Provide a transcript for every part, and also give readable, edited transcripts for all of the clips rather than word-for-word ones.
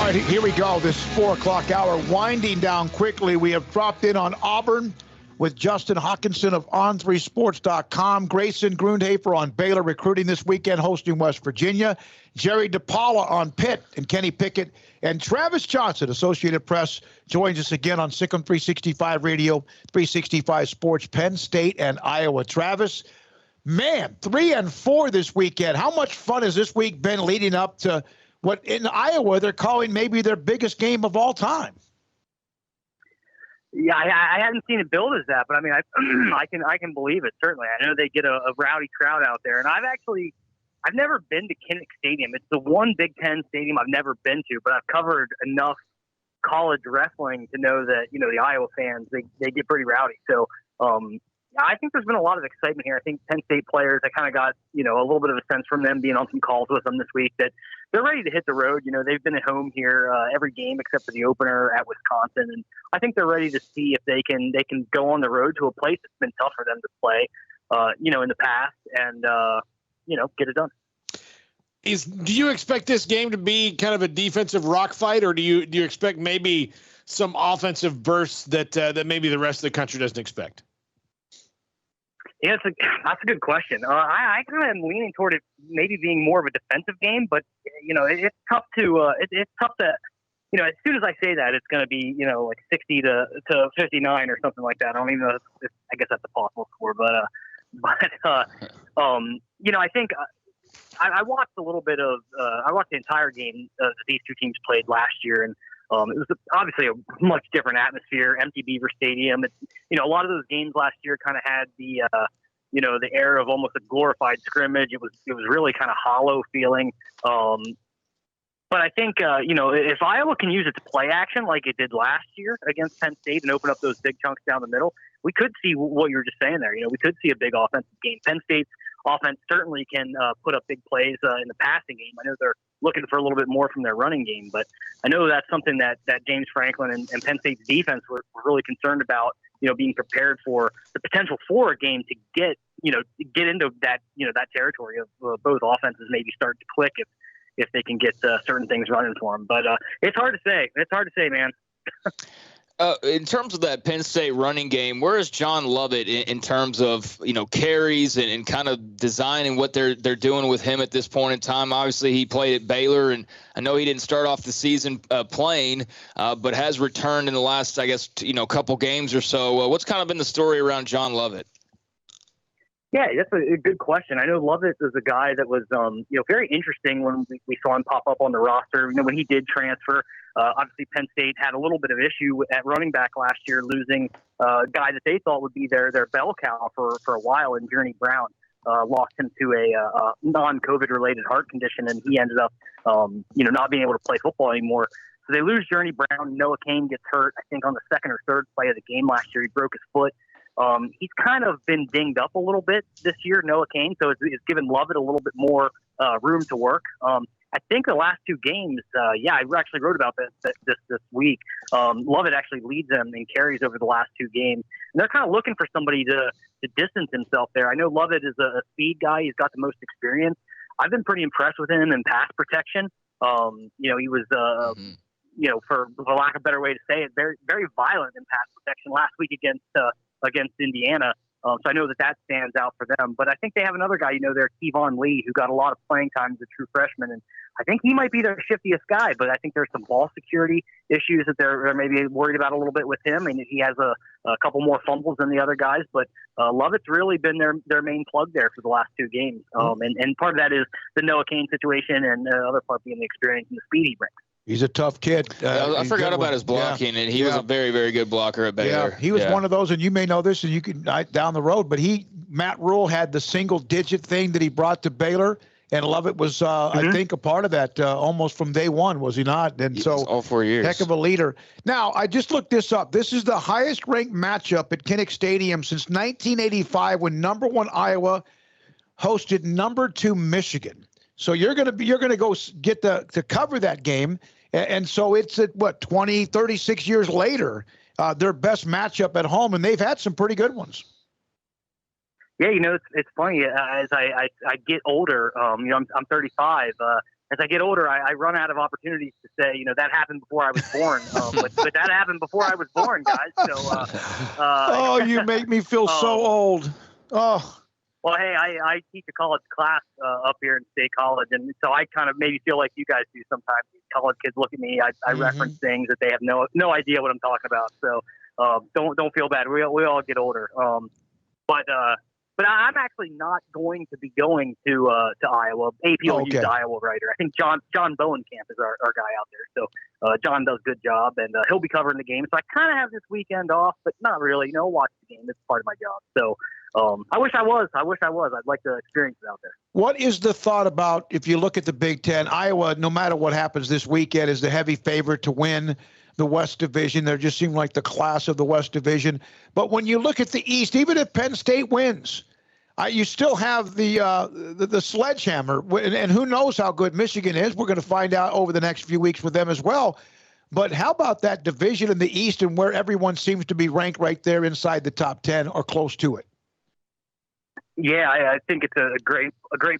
right, here we go. This 4 o'clock hour winding down quickly. We have dropped in on Auburn with Justin Hawkinson of On3Sports.com. Grayson Grundhafer on Baylor recruiting this weekend, hosting West Virginia. Jerry DePaula on Pitt and Kenny Pickett. And Travis Johnson, Associated Press, joins us again on Sikkim 365 Radio, 365 Sports, Penn State and Iowa. Travis, man, 3-4 this weekend. How much fun has this week been leading up to what in Iowa they're calling maybe their biggest game of all time? Yeah, I hadn't seen it billed as that, but I mean, I can believe it. Certainly, I know they get a rowdy crowd out there, and I've never been to Kinnick Stadium. It's the one Big Ten stadium I've never been to, but I've covered enough college wrestling to know that the Iowa fans they get pretty rowdy. So I think there's been a lot of excitement here. I think Penn State players, I kind of got a little bit of a sense from them being on some calls with them this week that they're ready to hit the road. They've been at home here every game except for the opener at Wisconsin, and I think they're ready to see if they can go on the road to a place that's been tough for them to play, in the past, and get it done. Do you expect this game to be kind of a defensive rock fight, or do you expect maybe some offensive bursts that maybe the rest of the country doesn't expect? Yeah, that's a good question. I kind of am leaning toward it maybe being more of a defensive game, but it's tough to it's tough to as soon as I say that it's going to be like 60 to 59 or something like that. I don't even know. I guess that's a possible score, but I think I watched a little bit of I watched the entire game that these two teams played last year, and it was obviously a much different atmosphere, empty Beaver Stadium. It's, a lot of those games last year kind of had the air of almost a glorified scrimmage. It was really kind of hollow feeling. But I think, if Iowa can use its play action like it did last year against Penn State and open up those big chunks down the middle, we could see what you were just saying there. We could see a big offensive game. Penn State's offense certainly can put up big plays in the passing game. I know they're looking for a little bit more from their running game, but I know that's something that James Franklin and Penn State's defense were really concerned about, being prepared for the potential for a game to get into that, that territory of both offenses maybe start to click if they can get certain things running for them. But it's hard to say. It's hard to say, man. In terms of that Penn State running game, where is John Lovett in terms of carries and kind of designing what they're doing with him at this point in time? Obviously, he played at Baylor, and I know he didn't start off the season playing, but has returned in the last, I guess, couple games or so. What's kind of been the story around John Lovett? Yeah, that's a good question. I know Lovett is a guy that was, very interesting when we saw him pop up on the roster. When he did transfer, obviously Penn State had a little bit of issue at running back last year, losing a guy that they thought would be their bell cow for a while, and Journey Brown lost him to a non-COVID related heart condition, and he ended up, not being able to play football anymore. So they lose Journey Brown. Noah Cain gets hurt, I think, on the second or third play of the game last year. He broke his foot. He's kind of been dinged up a little bit this year, Noah Cain, so it's given Lovett a little bit more room to work. I think the last two games, I actually wrote about this week. Lovett actually leads them in carries over the last two games, and they're kind of looking for somebody to distance himself there. I know Lovett is a speed guy; he's got the most experience. I've been pretty impressed with him in pass protection. He was, for lack of a better way to say it, very very violent in pass protection last week against Indiana. So I know that stands out for them. But I think they have another guy, there, Kevon Lee, who got a lot of playing time as a true freshman. And I think he might be their shiftiest guy, but I think there's some ball security issues that they're maybe worried about a little bit with him. And he has a couple more fumbles than the other guys. But Lovett's really been their main plug there for the last two games. And part of that is the Noah Cain situation, and the other part being the experience and the speed he brings. He's a tough kid. I forgot about his blocking, and he was a very, very good blocker at Baylor. Yeah, he was one of those, and you may know this, and you can down the road, but Matt Rule had the single-digit thing that he brought to Baylor, and Lovett was, I think, a part of that almost from day one, was he not? And so all 4 years. Heck of a leader. Now, I just looked this up. This is the highest-ranked matchup at Kinnick Stadium since 1985, when number 1 Iowa hosted number 2 Michigan. So you're going to go get to cover that game. And so it's at 36 years later, their best matchup at home, and they've had some pretty good ones. Yeah, it's funny as I get older. I'm 35. as I get older, I run out of opportunities to say, that happened before I was born. But that happened before I was born, guys. So, you make me feel so old. Oh. Well, hey, I teach a college class up here in State College, and so I kind of maybe feel like you guys do sometimes. These college kids look at me, I reference things that they have no idea what I'm talking about. So don't feel bad. We all get older. But I'm actually not going to be going to Iowa. AP will use the Iowa writer. I think John Bowenkamp is our guy out there. So John does a good job, and he'll be covering the game. So I kind of have this weekend off, but not really. Watch the game. It's part of my job. So I wish I was. I'd like to experience it out there. What is the thought about, if you look at the Big Ten, Iowa, no matter what happens this weekend, is the heavy favorite to win the West Division. They just seem like the class of the West Division. But when you look at the East, even if Penn State wins, you still have the sledgehammer. And who knows how good Michigan is. We're going to find out over the next few weeks with them as well. But how about that division in the East and where everyone seems to be ranked right there inside the top 10 or close to it? Yeah, I think it's a great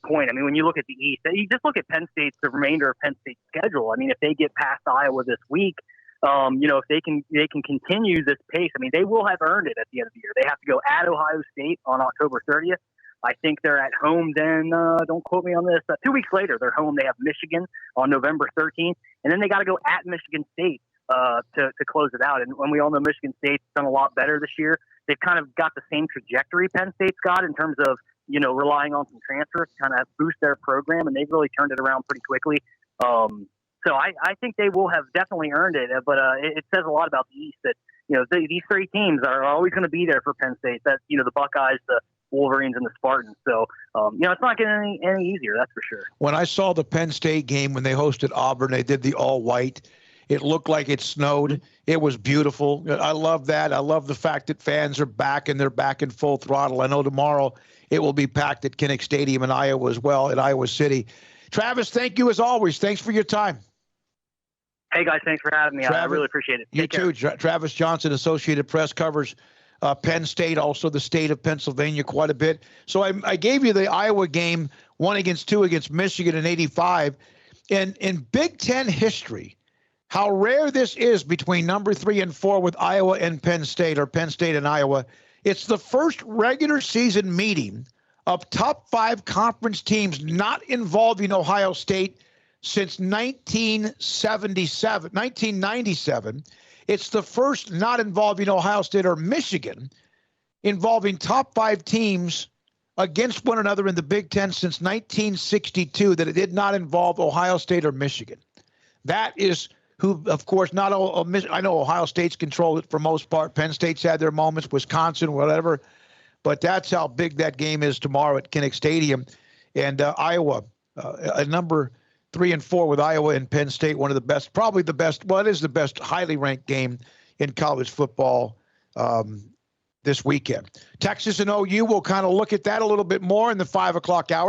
point. I mean, when you look at the East, you just look at the remainder of Penn State's schedule. I mean, if they get past Iowa this week, if they can continue this pace, I mean, they will have earned it at the end of the year. They have to go at Ohio State on October 30th. I think they're at home then. Don't quote me on this. 2 weeks later, they're home. They have Michigan on November 13th, and then they got to go at Michigan State to close it out. And when we all know Michigan State's done a lot better this year, they've kind of got the same trajectory Penn State's got in terms of, relying on some transfers to kind of boost their program, and they've really turned it around pretty quickly. So I think they will have definitely earned it, but it says a lot about the East that, these three teams are always going to be there for Penn State. That's, the Buckeyes, the Wolverines, and the Spartans. So, it's not getting any easier, that's for sure. When I saw the Penn State game when they hosted Auburn, they did the all-white. It looked like it snowed. It was beautiful. I love that. I love the fact that fans are back, and they're back in full throttle. I know tomorrow it will be packed at Kinnick Stadium in Iowa as well, at Iowa City. Travis, thank you as always. Thanks for your time. Hey, guys, thanks for having me. I really appreciate it. Take care. Too. Travis Johnson, Associated Press, covers Penn State, also the state of Pennsylvania quite a bit. So I gave you the Iowa game, 1-2 against Michigan in '85. And in Big Ten history, how rare this is between number 3 and 4 with Iowa and Penn State, or Penn State and Iowa. It's the first regular season meeting of top 5 conference teams not involving Ohio State since 1997. It's the first not involving Ohio State or Michigan involving top 5 teams against one another in the Big Ten since 1962 that it did not involve Ohio State or Michigan. That is who, of course, I know Ohio State's controlled it for most part. Penn State's had their moments, Wisconsin, whatever. But that's how big that game is tomorrow at Kinnick Stadium. And Iowa, a number 3 and 4 with Iowa and Penn State, one of the best, probably the best. Well, it is the best highly ranked game in college football this weekend. Texas and OU, we'll kind of look at that a little bit more in the 5 o'clock hour.